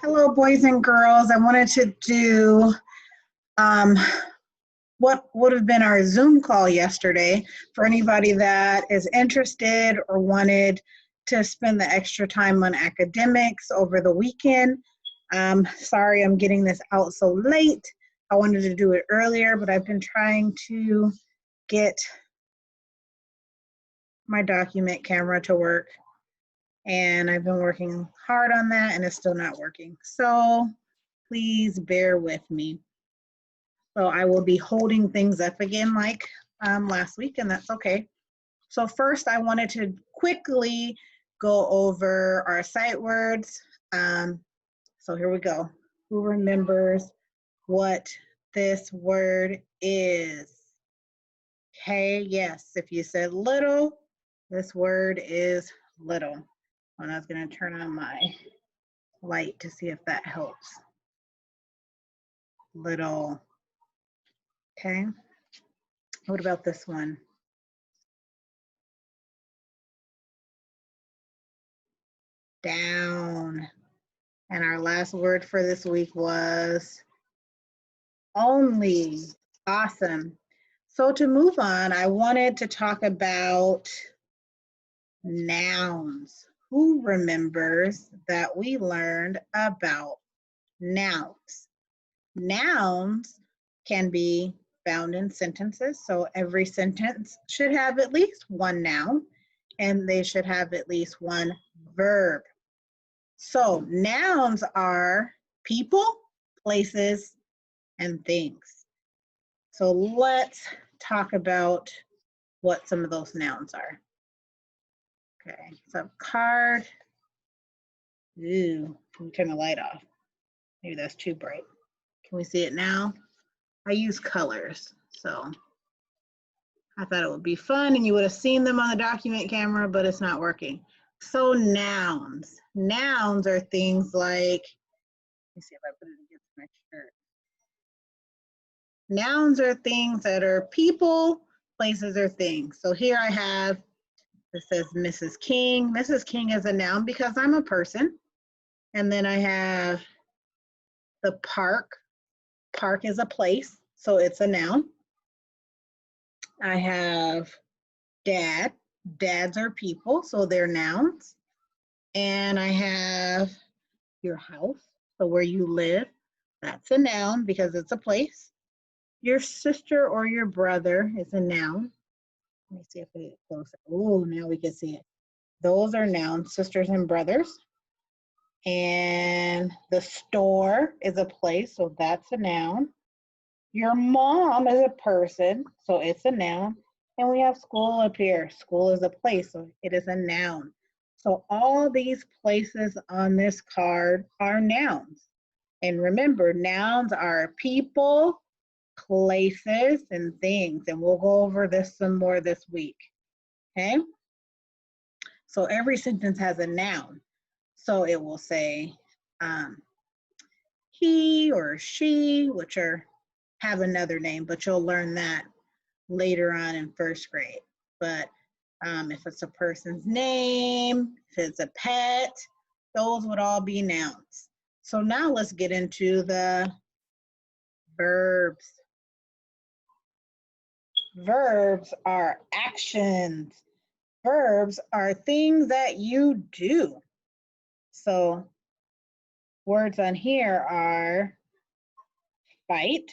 Hello, boys and girls. I wanted to do um, what would have been our Zoom call yesterday for anybody that is interested or wanted to spend the extra time on academics over the weekend. Sorry I'm getting this out so late. I wanted to do it earlier, but I've been trying to get my document camera to work, and I've been working hard on that, and it's still not working. So please bear with me. So I will be holding things up again like last week, and that's okay. So first, I wanted to quickly go over our sight words. So here we go. Who remembers what this word is? Okay, yes, if you said little, this word is little. And I was going to turn on my light to see if that helps. Little. Okay. What about this one? Down. And our last word for this week was only. Awesome. So to move on, I wanted to talk about nouns. Who remembers that we learned about nouns? Nouns can be found in sentences. So every sentence should have at least one noun, and they should have at least one verb. So nouns are people, places, and things. So let's talk about what some of those nouns are. Okay, so card. Ooh, let me turn the light off. Maybe that's too bright. Can we see it now? I use colors, so I thought it would be fun and you would have seen them on the document camera, but it's not working. So nouns. Nouns are things like, let me see if I put it against my shirt. Nouns are things that are people, places, or things. So here I have, it says Mrs. King. Mrs. King is a noun because I'm a person. And then I have the park. Park is a place, so it's a noun. I have dad. Dads are people, so they're nouns. And I have your house, so where you live, that's a noun because it's a place. Your sister or your brother is a noun. Let me see if we get closer. Oh, now we can see it. Those are nouns, sisters and brothers. And the store is a place, so that's a noun. Your mom is a person, so it's a noun. And we have school up here. School is a place, so it is a noun. So all these places on this card are nouns. And remember, nouns are people, places, and things. And we'll go over this some more this week. Okay? So every sentence has a noun. So it will say he or she, which have another name, but you'll learn that later on in first grade. But if it's a person's name, if it's a pet, those would all be nouns. So now let's get into the verbs. Verbs are actions. Verbs are things that you do. So words on here are fight.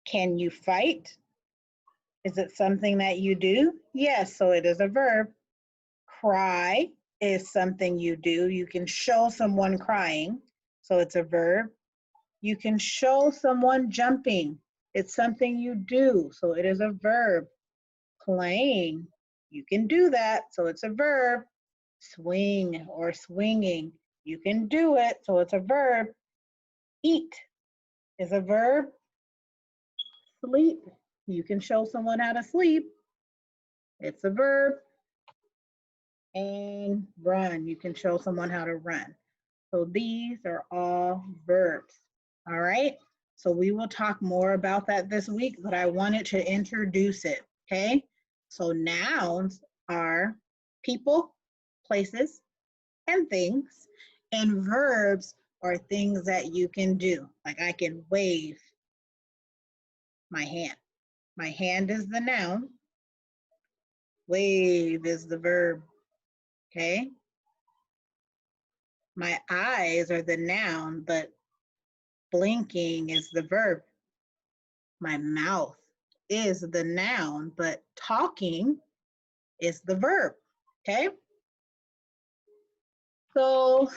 Can you fight? Is it something that you do? Yes, so it is a verb. Cry is something you do. You can show someone crying, so it's a verb. You can show someone jumping. It's something you do, so it is a verb. Playing, you can do that, so it's a verb. Swing or swinging, you can do it, so it's a verb. Eat is a verb. Sleep, you can show someone how to sleep. It's a verb. And run, you can show someone how to run. So these are all verbs, all right? So we will talk more about that this week, but I wanted to introduce it, okay? So nouns are people, places, and things, and verbs are things that you can do. Like I can wave my hand. My hand is the noun. Wave is the verb, okay? My eyes are the noun, but blinking is the verb. My mouth is the noun, but talking is the verb, okay? So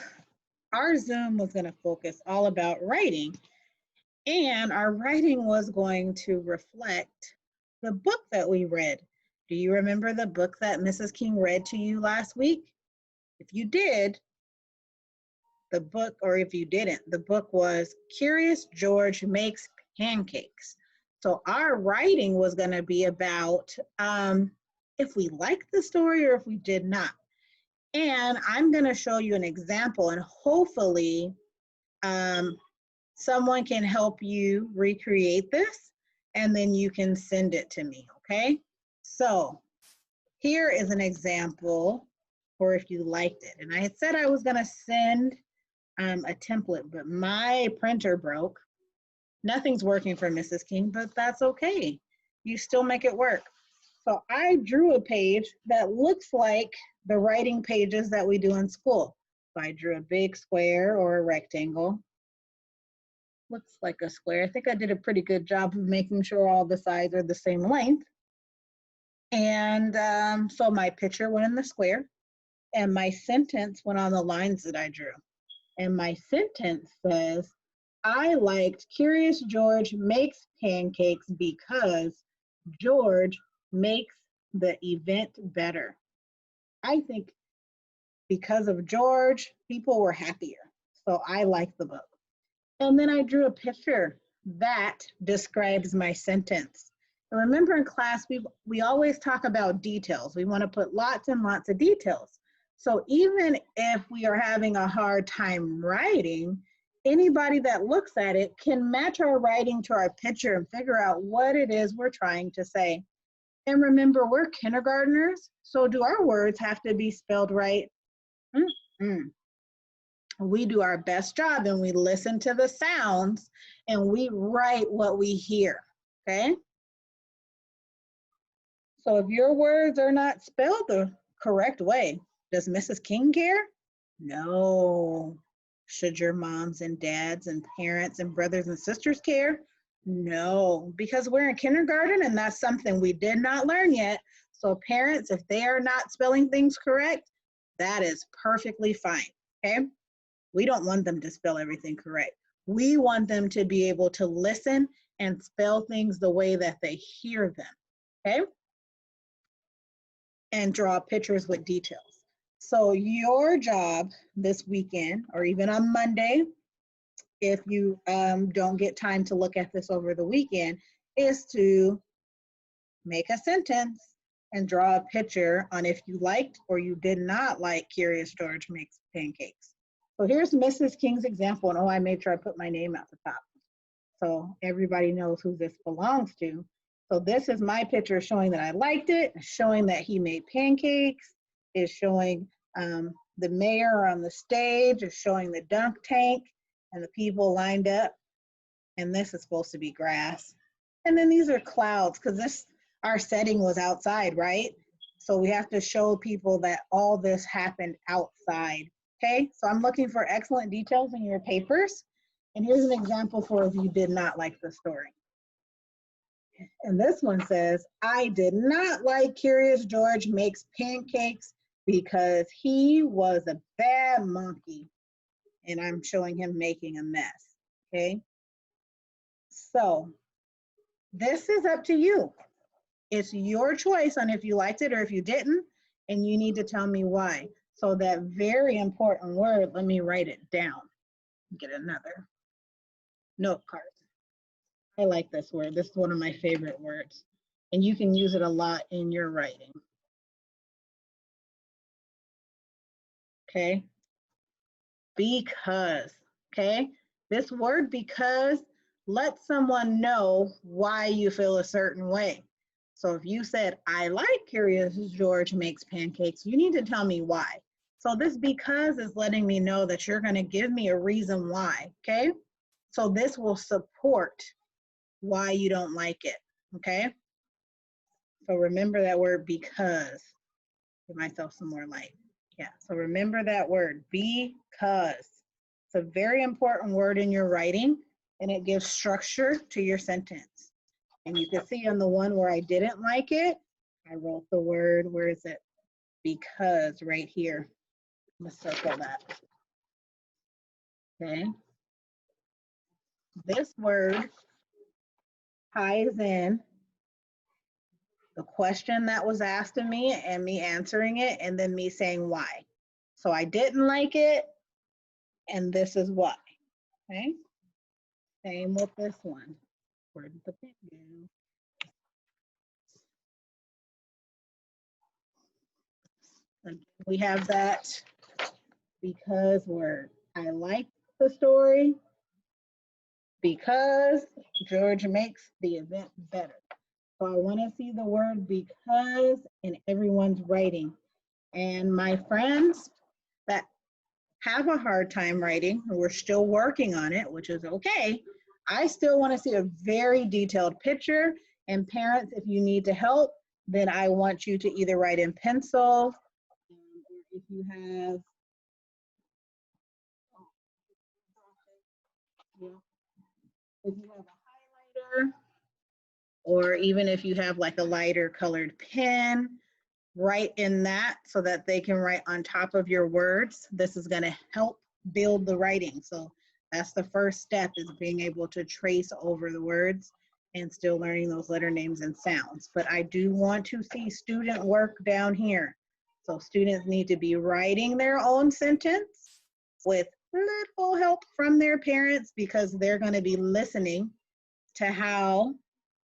our Zoom was going to focus all about writing, and our writing was going to reflect the book that we read. Do you remember the book that Mrs. King read to you last week? If you did, the book, or if you didn't, the book was Curious George Makes Pancakes. So our writing was going to be about if we liked the story or if we did not. And I'm going to show you an example, and hopefully someone can help you recreate this, and then you can send it to me, okay? So here is an example for if you liked it. And I had said I was going to send a template, but my printer broke. Nothing's working for Mrs. King, but that's okay. You still make it work. So I drew a page that looks like the writing pages that we do in school. So I drew a big square or a rectangle. Looks like a square. I think I did a pretty good job of making sure all the sides are the same length. And so my picture went in the square, and my sentence went on the lines that I drew. And my sentence says, I liked Curious George Makes Pancakes because George makes the event better. I think because of George, people were happier. So I like the book. And then I drew a picture that describes my sentence. And remember in class, we always talk about details. We want to put lots and lots of details. So even if we are having a hard time writing, anybody that looks at it can match our writing to our picture and figure out what it is we're trying to say. And remember, we're kindergartners, so do our words have to be spelled right? We do our best job, and we listen to the sounds, and we write what we hear, okay? So if your words are not spelled the correct way, does Mrs. King care? No. Should your moms and dads and parents and brothers and sisters care? No, because we're in kindergarten and that's something we did not learn yet. So parents, if they are not spelling things correct, that is perfectly fine, okay? We don't want them to spell everything correct. We want them to be able to listen and spell things the way that they hear them, okay? And draw pictures with details. So your job this weekend, or even on Monday, if you don't get time to look at this over the weekend, is to make a sentence and draw a picture on if you liked or you did not like Curious George Makes Pancakes. So here's Mrs. King's example, and I made sure I put my name at the top so everybody knows who this belongs to. So this is my picture showing that I liked it, showing that he made pancakes, is showing the mayor on the stage, is showing the dunk tank and the people lined up. And this is supposed to be grass. And then these are clouds, because our setting was outside, right? So we have to show people that all this happened outside, okay? So I'm looking for excellent details in your papers. And here's an example for if you did not like the story. And this one says, I did not like Curious George Makes Pancakes because he was a bad monkey. And I'm showing him making a mess, okay? So this is up to you. It's your choice on if you liked it or if you didn't, and you need to tell me why. So that very important word, let me write it down. Get another note card. I like this word. This is one of my favorite words. And you can use it a lot in your writing. Okay? Because, okay? This word because lets someone know why you feel a certain way. So if you said, I like Curious George Makes Pancakes, you need to tell me why. So this because is letting me know that you're going to give me a reason why, okay? So this will support why you don't like it, okay? So remember that word because. Give myself some more light. Yeah, so remember that word, because. It's a very important word in your writing, and it gives structure to your sentence. And you can see on the one where I didn't like it, I wrote the word, where is it? Because right here. I'm gonna circle that. Okay. This word ties in the question that was asked of me and me answering it, and then me saying why. So I didn't like it, and this is why. Okay. Same with this one. Where did the pen go? We have that because word. I like the story because George makes the event better. So I want to see the word because in everyone's writing. And my friends that have a hard time writing, and we're still working on it, which is okay, I still want to see a very detailed picture. And parents, if you need to help, then I want you to either write in pencil, or if you have a highlighter, or even if you have like a lighter colored pen, write in that so that they can write on top of your words. This is going to help build the writing. So that's the first step, is being able to trace over the words and still learning those letter names and sounds. But I do want to see student work down here. So students need to be writing their own sentence with little help from their parents, because they're going to be listening to how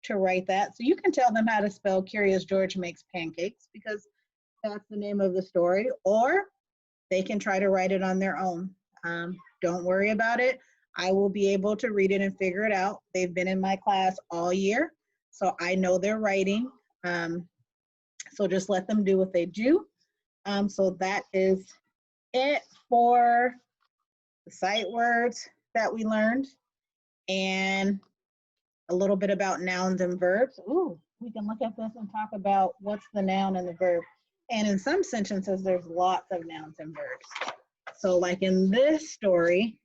to write that. So you can tell them how to spell Curious George Makes Pancakes, because that's the name of the story, or they can try to write it on their own. Don't worry about it. I will be able to read it and figure it out. They've been in my class all year, so I know their writing. So just let them do what they do. So that is it for the sight words that we learned, and a little bit about nouns and verbs. Ooh, we can look at this and talk about what's the noun and the verb. And in some sentences, there's lots of nouns and verbs. So like in this story,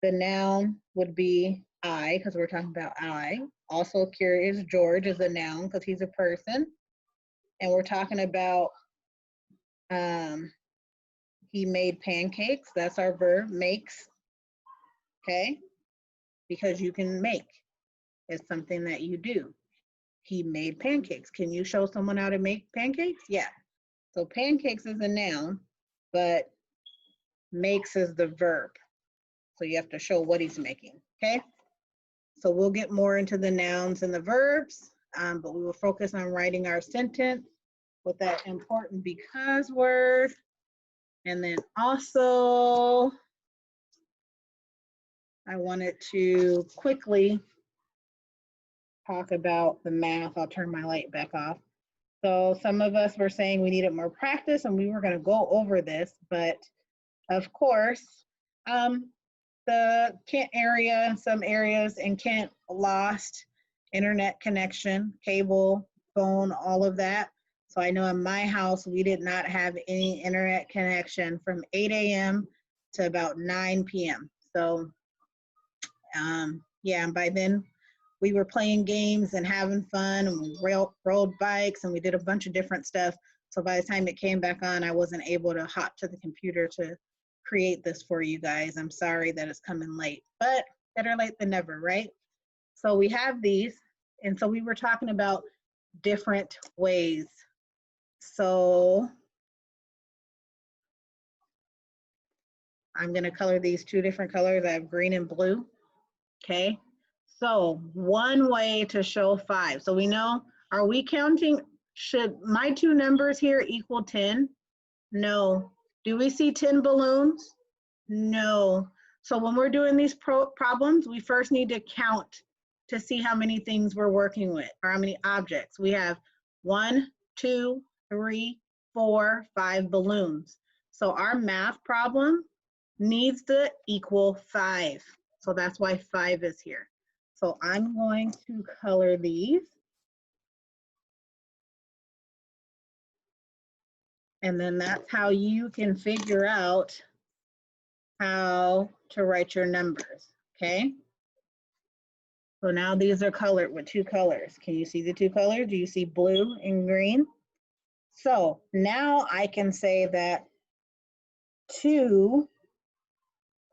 the noun would be I, because we're talking about I. Also, Curious George is a noun because he's a person. And we're talking about he made pancakes. That's our verb, makes. Okay? Because you can make. It's something that you do. He made pancakes. Can you show someone how to make pancakes? Yeah. So pancakes is a noun, but makes is the verb. So you have to show what he's making, okay? So we'll get more into the nouns and the verbs, but we will focus on writing our sentence with that important because word. And then also, I wanted to quickly talk about the math. I'll turn my light back off. So some of us were saying we needed more practice, and we were going to go over this, but of course, the Kent area, some areas in Kent lost internet connection, cable, phone, all of that. So I know in my house, we did not have any internet connection from 8 a.m. to about 9 p.m. So yeah, and by then we were playing games and having fun, and we rode bikes, and we did a bunch of different stuff. So by the time it came back on, I wasn't able to hop to the computer to create this for you guys. I'm sorry that it's coming late, but better late than never, right? So we have these, and so we were talking about different ways. So I'm gonna color these two different colors. I have green and blue, okay? So one way to show 5. So we know, are we counting, should my two numbers here equal 10? No. Do we see 10 balloons? No. So when we're doing these problems, we first need to count to see how many things we're working with, or how many objects. We have 1, 2, 3, 4, 5 balloons. So our math problem needs to equal 5. So that's why 5 is here. So I'm going to color these. And then that's how you can figure out how to write your numbers, okay? So now these are colored with 2 colors. Can you see the 2 colors? Do you see blue and green? So now I can say that 2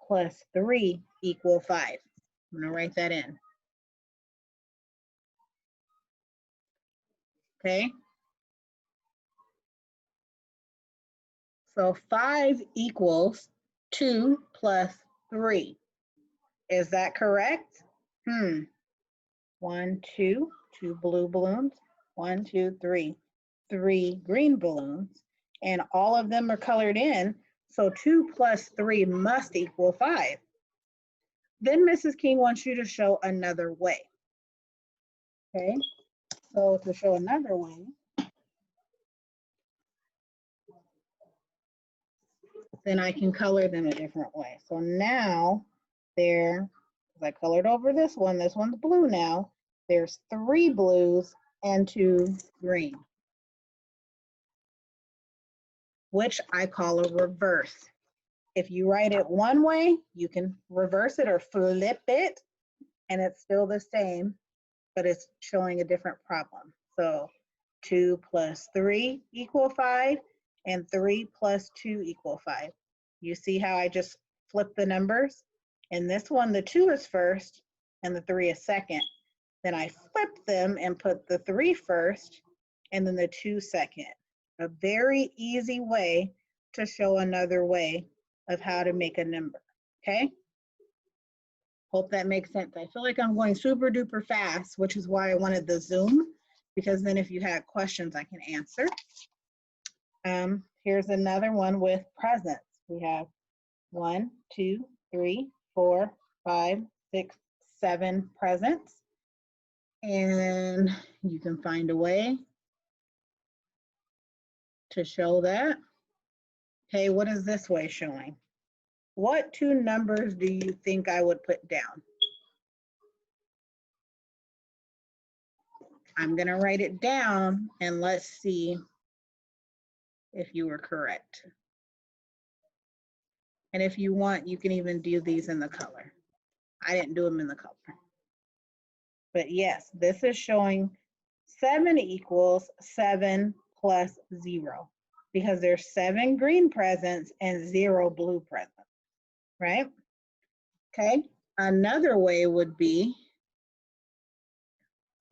plus 3 equal 5. I'm gonna write that in. Okay? So 5 equals 2 plus 3. Is that correct? 1, 2, 2 blue balloons. 1, 2, 3. 3 green balloons. And all of them are colored in. So 2 plus 3 must equal 5. Then Mrs. King wants you to show another way. Okay, so to show another way, then I can color them a different way. So now there, because I colored over this one's blue now, there's 3 blues and 2 green, which I call a reverse. If you write it one way, you can reverse it or flip it, and it's still the same, but it's showing a different problem. So 2 plus 3 equal 5, and 3 plus 2 equal 5. You see how I just flipped the numbers? In this one, the 2 is first, and the 3 is second. Then I flipped them and put the 3 first, and then the 2 second. A very easy way to show another way of how to make a number, okay? Hope that makes sense. I feel like I'm going super duper fast, which is why I wanted the Zoom, because then if you had questions, I can answer. Here's another one with presents. We have 1, 2, 3, 4, 5, 6, 7 presents. And you can find a way to show that. Okay, what is this way showing? What 2 numbers do you think I would put down? I'm gonna write it down and let's see if you were correct. And if you want, you can even do these in the color. I didn't do them in the color. But yes, this is showing 7 equals 7 plus 0, because there's 7 green presents and 0 blue presents, right? Okay, another way would be,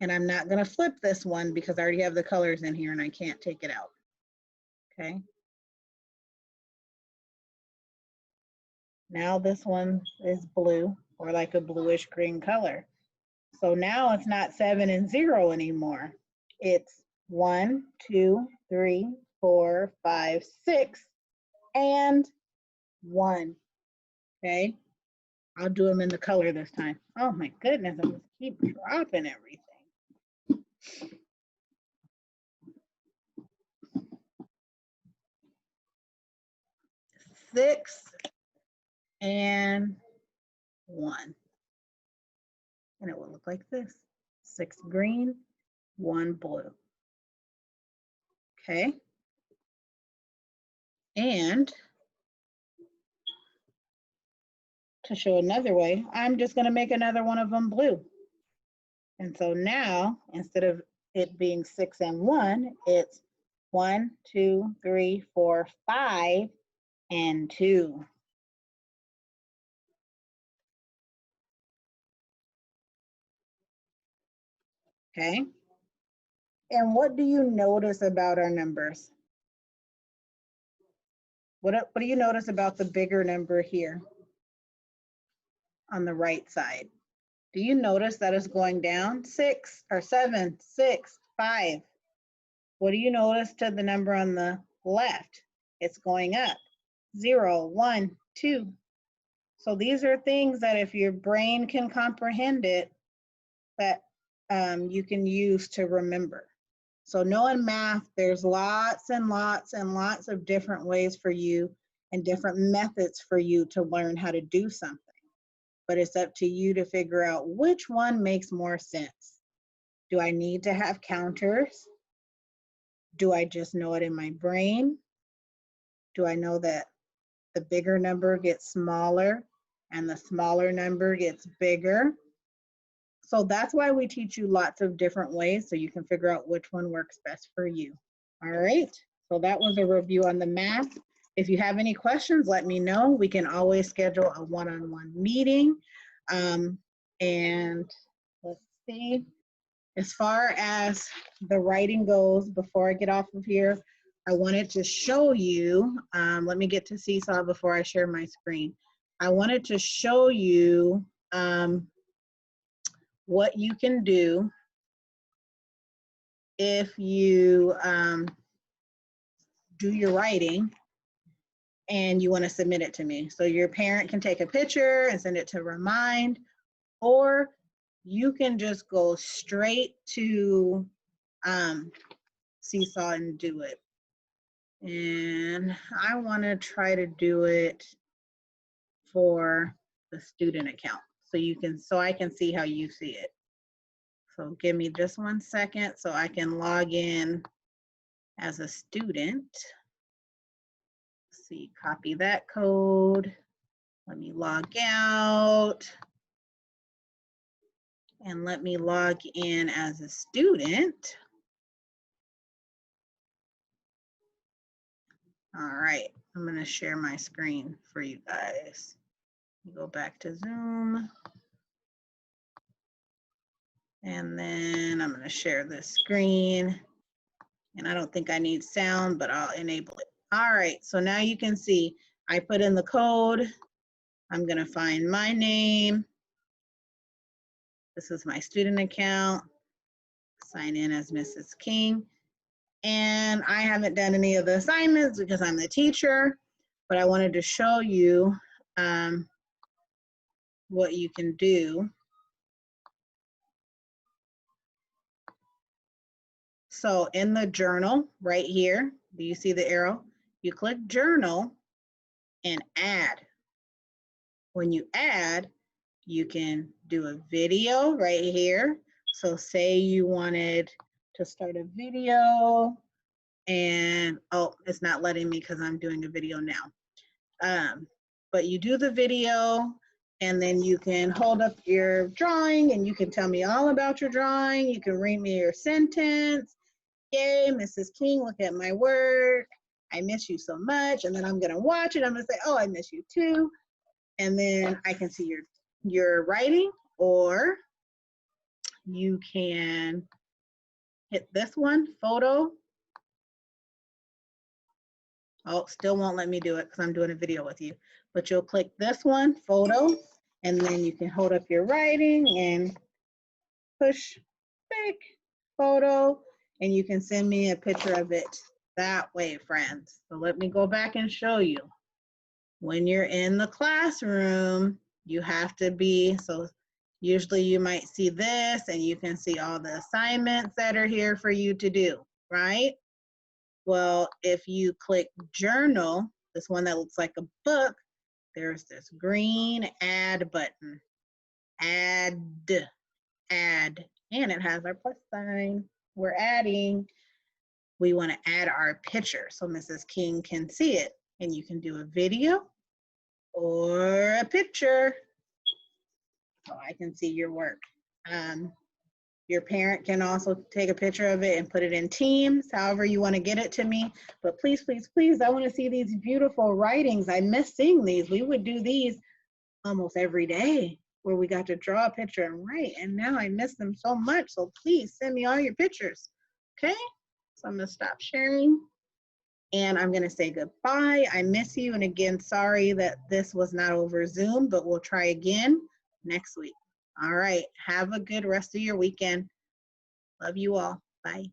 and I'm not gonna flip this one because I already have the colors in here and I can't take it out, okay? Now this one is blue, or like a bluish green color. So now it's not 7 and 0 anymore. It's 1, 2, 3, 4, 5, 6, and 1. Okay, I'll do them in the color this time. Oh my goodness, I'm just keep dropping everything. 6 and 1. And it will look like this. 6 green, 1 blue. Okay. And to show another way, I'm just going to make another one of them blue. And so now, instead of it being 6 and 1, it's 1, 2, 3, 4, 5, and 2. Okay. And what do you notice about our numbers? What do you notice about the bigger number here on the right side? Do you notice that it's going down? 6 or 7, 6, 5. What do you notice to the number on the left? It's going up. 0, 1, 2. So these are things that if your brain can comprehend it, that you can use to remember. So knowing math, there's lots and lots and lots of different ways for you and different methods for you to learn how to do something. But it's up to you to figure out which one makes more sense. Do I need to have counters? Do I just know it in my brain? Do I know that the bigger number gets smaller and the smaller number gets bigger? So that's why we teach you lots of different ways so you can figure out which one works best for you. All right, so that was a review on the math. If you have any questions, let me know. We can always schedule a one-on-one meeting. And let's see, as far as the writing goes, before I get off of here, I wanted to show you, let me get to Seesaw before I share my screen. I wanted to show you what you can do if you do your writing and you want to submit it to me. So your parent can take a picture and send it to Remind, or you can just go straight to Seesaw and do it. And I want to try to do it for the student account so I can see how you see it. So give me just 1 second so I can log in as a student. Let's see, copy that code. Let me log out. And let me log in as a student. All right, I'm gonna share my screen for you guys. Go back to Zoom. And then I'm gonna share this screen. And I don't think I need sound, but I'll enable it. All right, so now you can see I put in the code. I'm gonna find my name. This is my student account. Sign in as Mrs. King. And I haven't done any of the assignments because I'm the teacher, but I wanted to show you what you can do. So in the journal right here, do you see the arrow? You click journal and add. When you add, you can do a video right here. So say you wanted to start a video and, oh, it's not letting me because I'm doing a video now. But you do the video and then you can hold up your drawing and you can tell me all about your drawing. You can read me your sentence. Yay, Mrs. King, look at my work. I miss you so much. And then I'm gonna watch it. I'm gonna say, oh, I miss you too. And then I can see your writing, or you can hit this one, photo. Oh, still won't let me do it because I'm doing a video with you. But you'll click this one, photo, and then you can hold up your writing and push back, photo, and you can send me a picture of it that way, friends. So let me go back and show you. When you're in the classroom, you have to be, so usually you might see this and you can see all the assignments that are here for you to do, right? Well, if you click journal, this one that looks like a book, there's this green add button. Add, and it has our plus sign. We're adding. We want to add our picture so Mrs. King can see it. And you can do a video or a picture so I can see your work. Your parent can also take a picture of it and put it in Teams, however you want to get it to me. But please, please, please, I want to see these beautiful writings. I miss seeing these. We would do these almost every day where we got to draw a picture and write. And now I miss them so much. So please send me all your pictures. Okay? So I'm going to stop sharing. And I'm going to say goodbye. I miss you. And again, sorry that this was not over Zoom, but we'll try again next week. All right. Have a good rest of your weekend. Love you all. Bye.